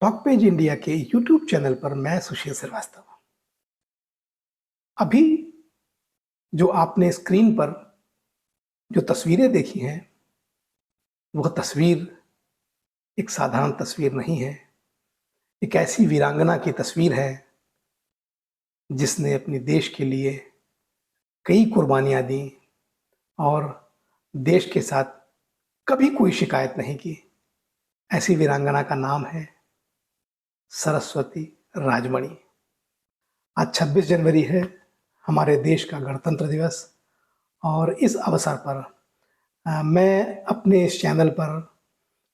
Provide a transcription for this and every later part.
Talk page India के YouTube channel पर मैं सुशील श्रीवास्तव। अभी जो आपने स्क्रीन पर जो तस्वीरें देखी हैं, वह तस्वीर एक साधारण तस्वीर नहीं है। एक ऐसी वीरांगना की तस्वीर है जिसने अपने देश के लिए कई कुर्बानियां दी और देश के साथ कभी कोई शिकायत नहीं की। ऐसी वीरांगना का नाम है सरस्वती राजमणि। आज 26 जनवरी है, हमारे देश का गणतंत्र दिवस, और इस अवसर पर मैं अपने इस चैनल पर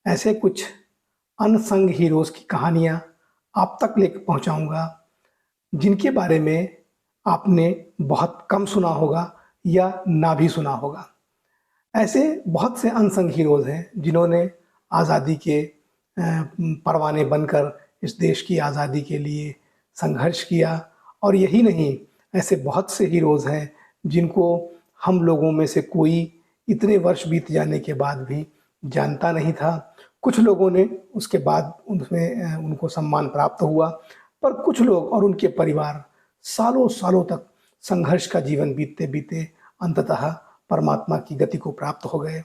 ऐसे कुछ अनसंग हीरोज़ की कहानियाँ आप तक लेकर पहुँचाऊँगा जिनके बारे में आपने बहुत कम सुना होगा या ना भी सुना होगा। ऐसे बहुत से अनसंग हीरोज़ हैं जिन्होंने आज़ादी के परवाने बनकर इस देश की आज़ादी के लिए संघर्ष किया, और यही नहीं, ऐसे बहुत से हीरोज़ हैं जिनको हम लोगों में से कोई इतने वर्ष बीत जाने के बाद भी जानता नहीं था। कुछ लोगों ने उसके बाद उनमें उनको सम्मान प्राप्त हुआ, पर कुछ लोग और उनके परिवार सालों सालों तक संघर्ष का जीवन बीतते बीते अंततः परमात्मा की गति को प्राप्त हो गए।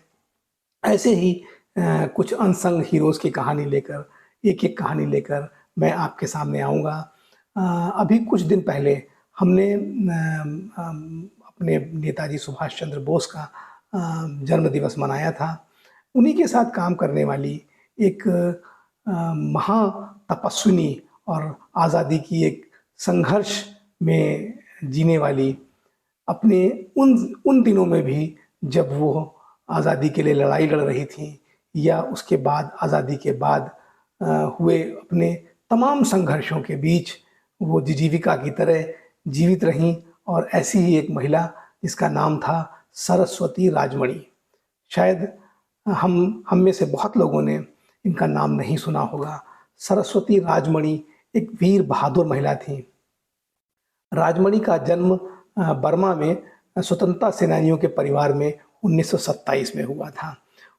ऐसे ही कुछ अनसंग हीरोज़ की कहानी लेकर, एक-एक कहानी लेकर मैं आपके सामने आऊँगा। अभी कुछ दिन पहले हमने अपने नेताजी सुभाष चंद्र बोस का जन्म दिवस मनाया था। उन्हीं के साथ काम करने वाली एक महा तपस्विनी और आज़ादी की एक संघर्ष में जीने वाली, अपने उन उन दिनों में भी जब वो आज़ादी के लिए लड़ाई लड़ रही थी या उसके बाद आज़ादी के बाद हुए अपने तमाम संघर्षों के बीच वो जीविका की तरह जीवित रहीं, और ऐसी ही एक महिला जिसका नाम था सरस्वती राजमणि। शायद हम में से बहुत लोगों ने इनका नाम नहीं सुना होगा। सरस्वती राजमणि एक वीर बहादुर महिला थी। राजमणि का जन्म बर्मा में स्वतंत्रता सेनानियों के परिवार में 1927 में हुआ था।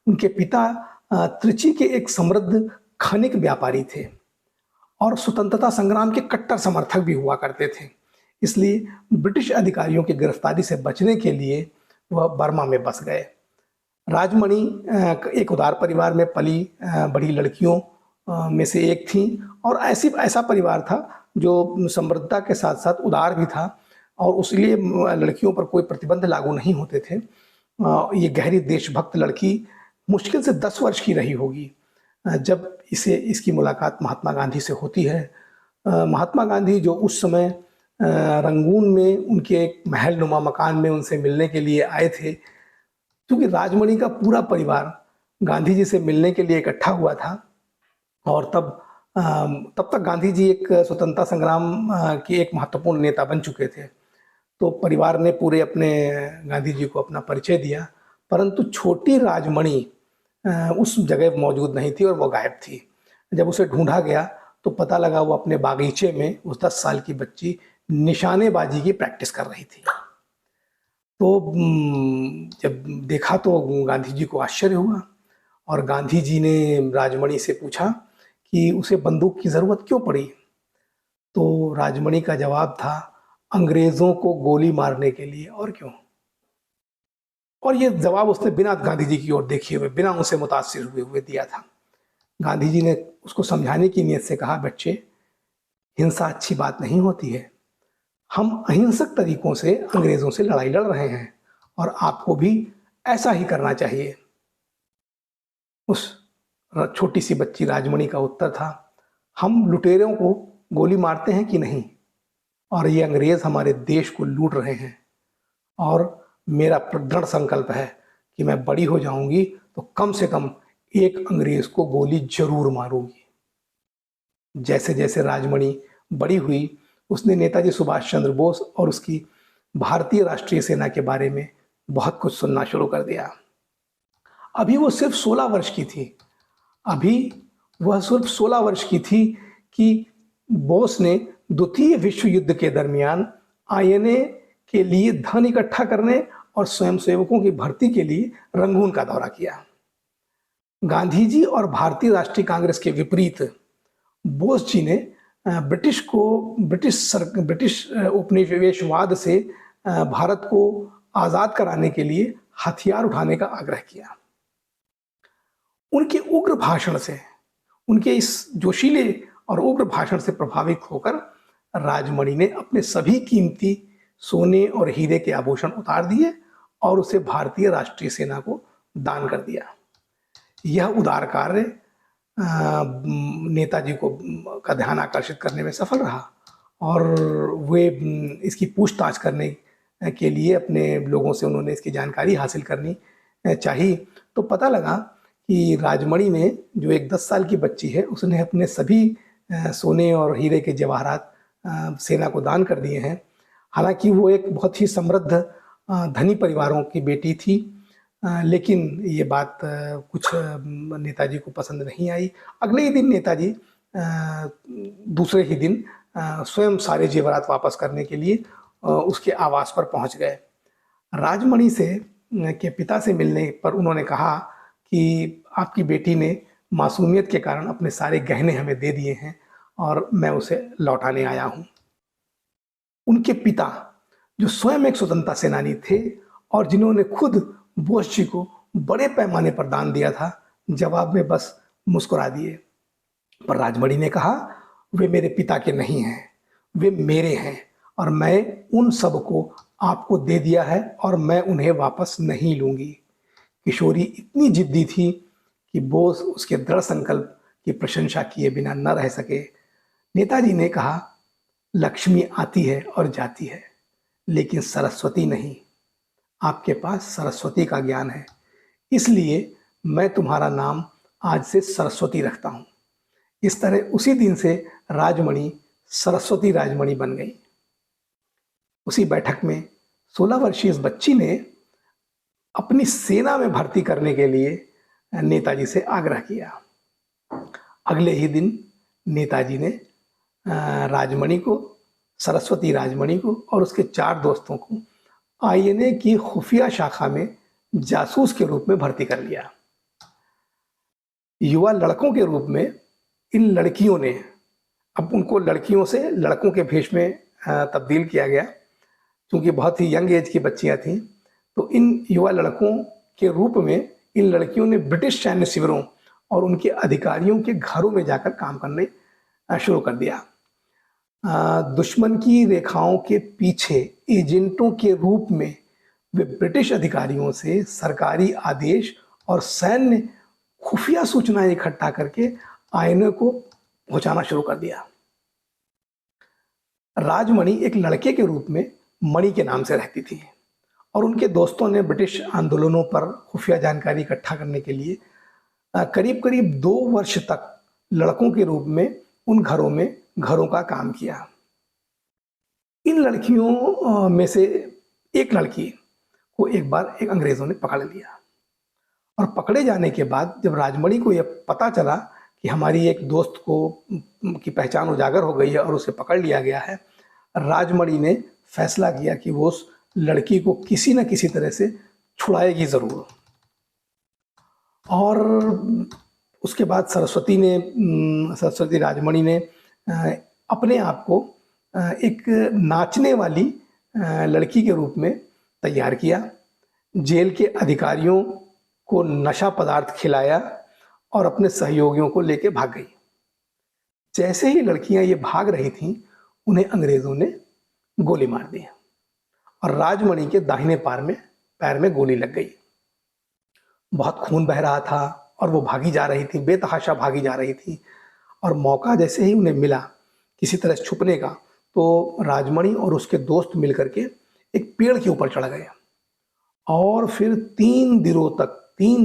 उनके पिता त्रिची के एक समृद्ध खनिक व्यापारी थे और स्वतंत्रता संग्राम के कट्टर समर्थक भी हुआ करते थे। इसलिए ब्रिटिश अधिकारियों की गिरफ्तारी से बचने के लिए वह बर्मा में बस गए। राजमणि एक उदार परिवार में पली बड़ी लड़कियों में से एक थी, और ऐसा परिवार था जो समृद्धता के साथ साथ उदार भी था, और इसलिए लड़कियों पर कोई प्रतिबंध लागू नहीं होते थे। ये गहरी देशभक्त लड़की मुश्किल से 10 वर्ष की रही होगी जब इसकी मुलाकात महात्मा गांधी से होती है। महात्मा गांधी जो उस समय रंगून में उनके एक महलनुमा मकान में उनसे मिलने के लिए आए थे, क्योंकि राजमणि का पूरा परिवार गांधी जी से मिलने के लिए इकट्ठा हुआ था, और तब तक गांधी जी एक स्वतंत्रता संग्राम के एक महत्वपूर्ण नेता बन चुके थे। तो परिवार ने पूरे अपने गांधी जी को अपना परिचय दिया, परंतु छोटी राजमणि उस जगह मौजूद नहीं थी और वो गायब थी। जब उसे ढूंढा गया तो पता लगा वो अपने बागीचे में उस 10 साल की बच्ची निशानेबाजी की प्रैक्टिस कर रही थी। तो जब देखा तो गांधी जी को आश्चर्य हुआ, और गांधी जी ने राजमणि से पूछा कि उसे बंदूक की ज़रूरत क्यों पड़ी। तो राजमणि का जवाब था, अंग्रेज़ों को गोली मारने के लिए, और क्यों। और ये जवाब उसने बिना गांधी जी की ओर देखे हुए, बिना उनसे मुतासिर हुए दिया था। गांधी जी ने उसको समझाने की नीयत से कहा, बच्चे, हिंसा अच्छी बात नहीं होती है। हम अहिंसक तरीकों से अंग्रेज़ों से लड़ाई लड़ रहे हैं, और आपको भी ऐसा ही करना चाहिए। उस छोटी सी बच्ची राजमणि का उत्तर था, हम लुटेरों को गोली मारते हैं कि नहीं, और ये अंग्रेज़ हमारे देश को लूट रहे हैं, और मेरा दृढ़ संकल्प है कि मैं बड़ी हो जाऊंगी तो कम से कम एक अंग्रेज़ को गोली जरूर मारूंगी। जैसे जैसे राजमणि बड़ी हुई, उसने नेताजी सुभाष चंद्र बोस और उसकी भारतीय राष्ट्रीय सेना के बारे में बहुत कुछ सुनना शुरू कर दिया। अभी वो सिर्फ 16 वर्ष की थी। कि बोस ने द्वितीय विश्व युद्ध के दरमियान आईएनए के लिए धन इकट्ठा करने और स्वयंसेवकों की भर्ती के लिए रंगून का दौरा किया। गांधी जी और भारतीय राष्ट्रीय कांग्रेस के विपरीत बोस जी ने ब्रिटिश उपनिवेशवाद से भारत को आज़ाद कराने के लिए हथियार उठाने का आग्रह किया। उनके उग्र भाषण से, उनके इस जोशीले और उग्र भाषण से प्रभावित होकर राजमणि ने अपने सभी कीमती सोने और हीरे के आभूषण उतार दिए और उसे भारतीय राष्ट्रीय सेना को दान कर दिया। यह उदार कार्य नेताजी को का ध्यान आकर्षित करने में सफल रहा और वे इसकी पूछताछ करने के लिए अपने लोगों से उन्होंने इसकी जानकारी हासिल करनी चाहिए। तो पता लगा कि राजमणि ने, जो एक 10 साल की बच्ची है, उसने अपने सभी सोने और हीरे के जवाहरात सेना को दान कर दिए हैं। हालांकि वो एक बहुत ही समृद्ध धनी परिवारों की बेटी थी, लेकिन ये बात कुछ नेताजी को पसंद नहीं आई। अगले ही दिन नेताजी दूसरे ही दिन स्वयं सारे जेवरात वापस करने के लिए उसके आवास पर पहुंच गए। राजमणि के पिता से मिलने पर उन्होंने कहा कि आपकी बेटी ने मासूमियत के कारण अपने सारे गहने हमें दे दिए हैं और मैं उसे लौटाने आया हूं। उनके पिता, जो स्वयं एक स्वतंत्रता सेनानी थे और जिन्होंने खुद बोस जी को बड़े पैमाने पर दान दिया था, जवाब में बस मुस्कुरा दिए। पर राजमणि ने कहा, वे मेरे पिता के नहीं हैं, वे मेरे हैं और मैं उन सबको आपको दे दिया है और मैं उन्हें वापस नहीं लूंगी। किशोरी इतनी जिद्दी थी कि बोस उसके दृढ़ संकल्प की प्रशंसा किए बिना न रह सके। नेताजी ने कहा, लक्ष्मी आती है और जाती है, लेकिन सरस्वती नहीं। आपके पास सरस्वती का ज्ञान है, इसलिए मैं तुम्हारा नाम आज से सरस्वती रखता हूं। इस तरह उसी दिन से राजमणि सरस्वती राजमणि बन गई। उसी बैठक में 16 वर्षीय इस बच्ची ने अपनी सेना में भर्ती करने के लिए नेताजी से आग्रह किया। अगले ही दिन नेताजी ने राजमणि को, सरस्वती राजमणि को और उसके 4 दोस्तों को आईएनए की खुफिया शाखा में जासूस के रूप में भर्ती कर लिया। युवा लड़कों के रूप में इन लड़कियों ने, अब उनको लड़कियों से लड़कों के भेष में तब्दील किया गया, क्योंकि बहुत ही यंग एज की बच्चियां थीं। तो इन युवा लड़कों के रूप में इन लड़कियों ने ब्रिटिश सैन्य शिविरों और उनके अधिकारियों के घरों में जाकर काम करने शुरू कर दिया। दुश्मन की रेखाओं के पीछे एजेंटों के रूप में वे ब्रिटिश अधिकारियों से सरकारी आदेश और सैन्य खुफिया सूचनाएं इकट्ठा करके आईएनए को पहुंचाना शुरू कर दिया। राजमणि एक लड़के के रूप में मणि के नाम से रहती थी और उनके दोस्तों ने ब्रिटिश आंदोलनों पर खुफिया जानकारी इकट्ठा करने के लिए करीब करीब 2 वर्ष तक लड़कों के रूप में उन घरों का काम किया। इन लड़कियों में से एक लड़की को एक बार एक अंग्रेजों ने पकड़ लिया और पकड़े जाने के बाद जब राजमणि को यह पता चला कि हमारी एक दोस्त की पहचान उजागर हो गई है और उसे पकड़ लिया गया है, राजमणि ने फैसला किया कि वो उस लड़की को किसी न किसी तरह से छुड़ाएगी जरूर। और उसके बाद सरस्वती राजमणि ने अपने आप को एक नाचने वाली लड़की के रूप में तैयार किया। जेल के अधिकारियों को नशा पदार्थ खिलाया और अपने सहयोगियों को लेकर भाग गई। जैसे ही लड़कियां ये भाग रही थीं, उन्हें अंग्रेजों ने गोली मार दी और राजमणि के दाहिने पैर में गोली लग गई। बहुत खून बह रहा था और वो भागी जा रही थी, बेतहाशा भागी जा रही थी। और मौका जैसे ही उन्हें मिला किसी तरह छुपने का, तो राजमणि और उसके दोस्त मिलकर के एक पेड़ के ऊपर चढ़ गए और फिर 3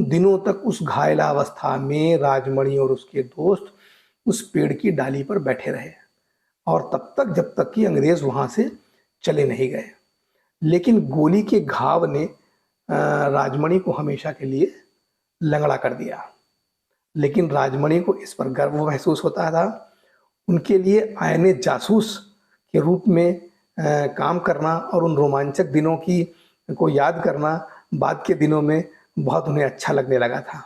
दिनों तक उस घायलावस्था में राजमणि और उसके दोस्त उस पेड़ की डाली पर बैठे रहे और तब तक जब तक कि अंग्रेज वहां से चले नहीं गए। लेकिन गोली के घाव ने राजमणि को हमेशा के लिए लंगड़ा कर दिया। लेकिन राजमणि को इस पर गर्व महसूस होता था। उनके लिए आईएनए जासूस के रूप में काम करना और उन रोमांचक दिनों को याद करना बाद के दिनों में बहुत उन्हें अच्छा लगने लगा था।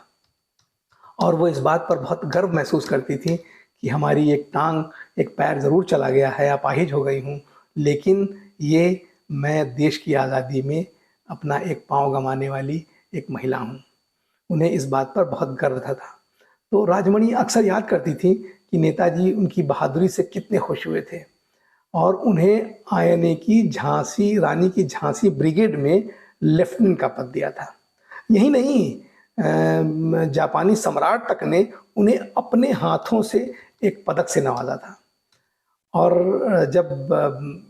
और वो इस बात पर बहुत गर्व महसूस करती थी कि हमारी एक टांग, एक पैर ज़रूर चला गया है, अपाहिज हो गई हूँ, लेकिन ये मैं देश की आज़ादी में अपना एक पाँव गँवाने वाली एक महिला हूँ। उन्हें इस बात पर बहुत गर्व था। तो राजमणि अक्सर याद करती थीं कि नेताजी उनकी बहादुरी से कितने खुश हुए थे और उन्हें आईएनए की झांसी रानी की झांसी ब्रिगेड में लेफ्टिनेंट का पद दिया था। यही नहीं, जापानी सम्राट तक ने उन्हें अपने हाथों से एक पदक से नवाजा था। और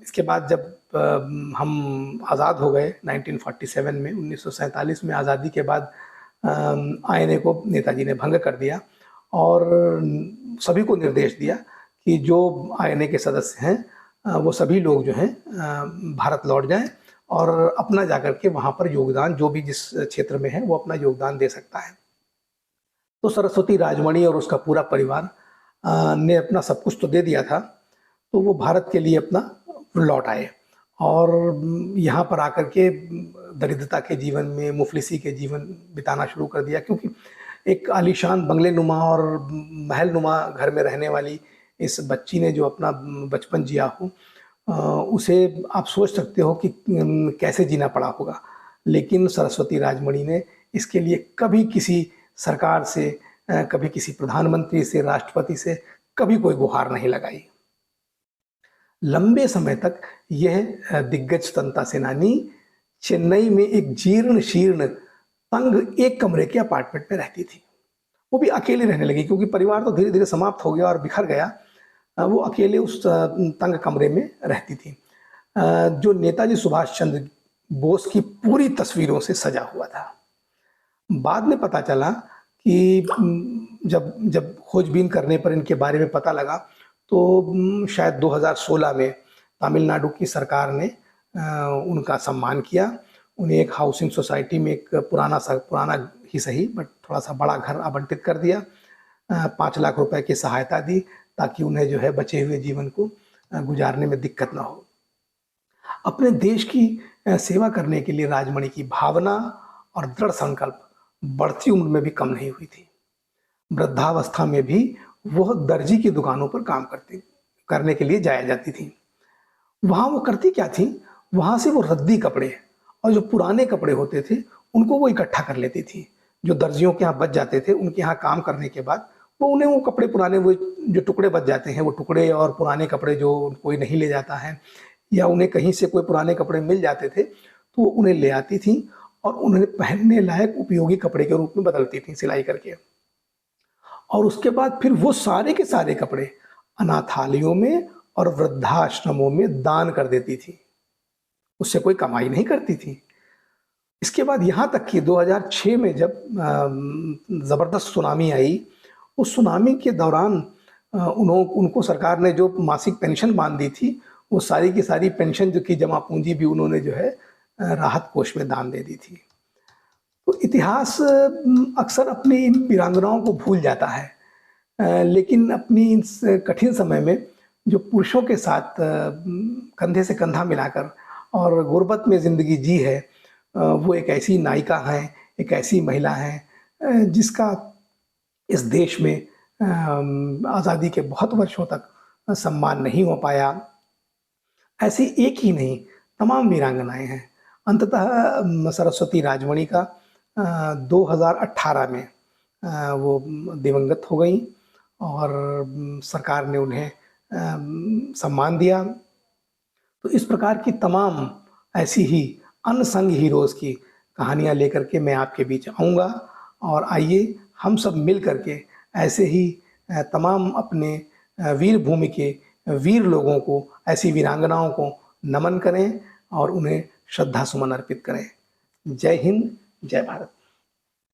इसके बाद जब हम आज़ाद हो गए 1947 में, 1947 में आज़ादी के बाद आईएनए को नेताजी ने भंग कर दिया और सभी को निर्देश दिया कि जो आईएनए के सदस्य हैं वो सभी लोग जो हैं भारत लौट जाएं और अपना जाकर के वहाँ पर योगदान, जो भी जिस क्षेत्र में है वो अपना योगदान दे सकता है। तो सरस्वती राजमणि और उसका पूरा परिवार ने अपना सब कुछ तो दे दिया था, तो वो भारत के लिए अपना लौट आए और यहाँ पर आकर के दरिद्रता के जीवन में, मुफलिसी के जीवन बिताना शुरू कर दिया, क्योंकि एक आलीशान बंगले नुमा और महल नुमा घर में रहने वाली इस बच्ची ने जो अपना बचपन जिया हो, उसे आप सोच सकते हो कि कैसे जीना पड़ा होगा। लेकिन सरस्वती राजमणि ने इसके लिए कभी किसी सरकार से, कभी किसी प्रधानमंत्री से, राष्ट्रपति से कभी कोई गुहार नहीं लगाई। लंबे समय तक यह दिग्गज स्वतंत्रता सेनानी चेन्नई में एक जीर्ण शीर्ण तंग एक कमरे के अपार्टमेंट में रहती थी। वो भी अकेले रहने लगी क्योंकि परिवार तो धीरे धीरे समाप्त हो गया और बिखर गया। वो अकेले उस तंग कमरे में रहती थी, जो नेताजी सुभाष चंद्र बोस की पूरी तस्वीरों से सजा हुआ था। बाद में पता चला कि जब जब खोजबीन करने पर इनके बारे में पता लगा तो शायद 2016 में तमिलनाडु की सरकार ने उनका सम्मान किया। उन्हें एक हाउसिंग सोसाइटी में एक पुराना ही सही बट थोड़ा सा बड़ा घर आवंटित कर दिया, 5 लाख रुपए की सहायता दी ताकि उन्हें जो है बचे हुए जीवन को गुजारने में दिक्कत ना हो। अपने देश की सेवा करने के लिए राजमणि की भावना और दृढ़ संकल्प बढ़ती उम्र में भी कम नहीं हुई थी। वृद्धावस्था में भी वह दर्जी की दुकानों पर काम करने के लिए जाया जाती थी। वहाँ वो करती क्या थी, वहाँ से वो रद्दी कपड़े और जो पुराने कपड़े होते थे उनको वो इकट्ठा कर लेती थी। जो दर्जियों के यहाँ बच जाते थे, उनके यहाँ काम करने के बाद उन्हें वो कपड़े पुराने, वो जो टुकड़े बच जाते हैं, वो टुकड़े और पुराने कपड़े जो कोई नहीं ले जाता है या उन्हें कहीं से कोई पुराने कपड़े मिल जाते थे तो उन्हें ले आती थी और उन्हें पहनने लायक उपयोगी कपड़े के रूप में बदलती थी सिलाई करके। और उसके बाद फिर वो सारे के सारे कपड़े अनाथालयों में और वृद्धाश्रमों में दान कर देती थी। उससे कोई कमाई नहीं करती थी। इसके बाद यहाँ तक कि 2006 में जब ज़बरदस्त सुनामी आई, उस सुनामी के दौरान उनको सरकार ने जो मासिक पेंशन बांध दी थी, वो सारी की सारी पेंशन जो की जमा पूंजी भी उन्होंने जो है राहत कोष में दान दे दी थी। तो इतिहास अक्सर अपनी इन वीरांगनाओं को भूल जाता है, लेकिन अपनी इस कठिन समय में जो पुरुषों के साथ कंधे से कंधा मिलाकर और गुर्बत में ज़िंदगी जी है, वो एक ऐसी नायिका हैं, एक ऐसी महिला हैं जिसका इस देश में आज़ादी के बहुत वर्षों तक सम्मान नहीं हो पाया। ऐसी एक ही नहीं, तमाम वीरांगनाएं हैं। अंततः सरस्वती राजमणि का 2018 में वो दिवंगत हो गई और सरकार ने उन्हें सम्मान दिया। तो इस प्रकार की तमाम ऐसी ही अनसंग हीरोज़ की कहानियाँ लेकर के मैं आपके बीच आऊँगा और आइए हम सब मिल कर के ऐसे ही तमाम अपने वीर भूमि के वीर लोगों को, ऐसी वीरांगनाओं को नमन करें और उन्हें श्रद्धा सुमन अर्पित करें। जय हिंद, जय भारत।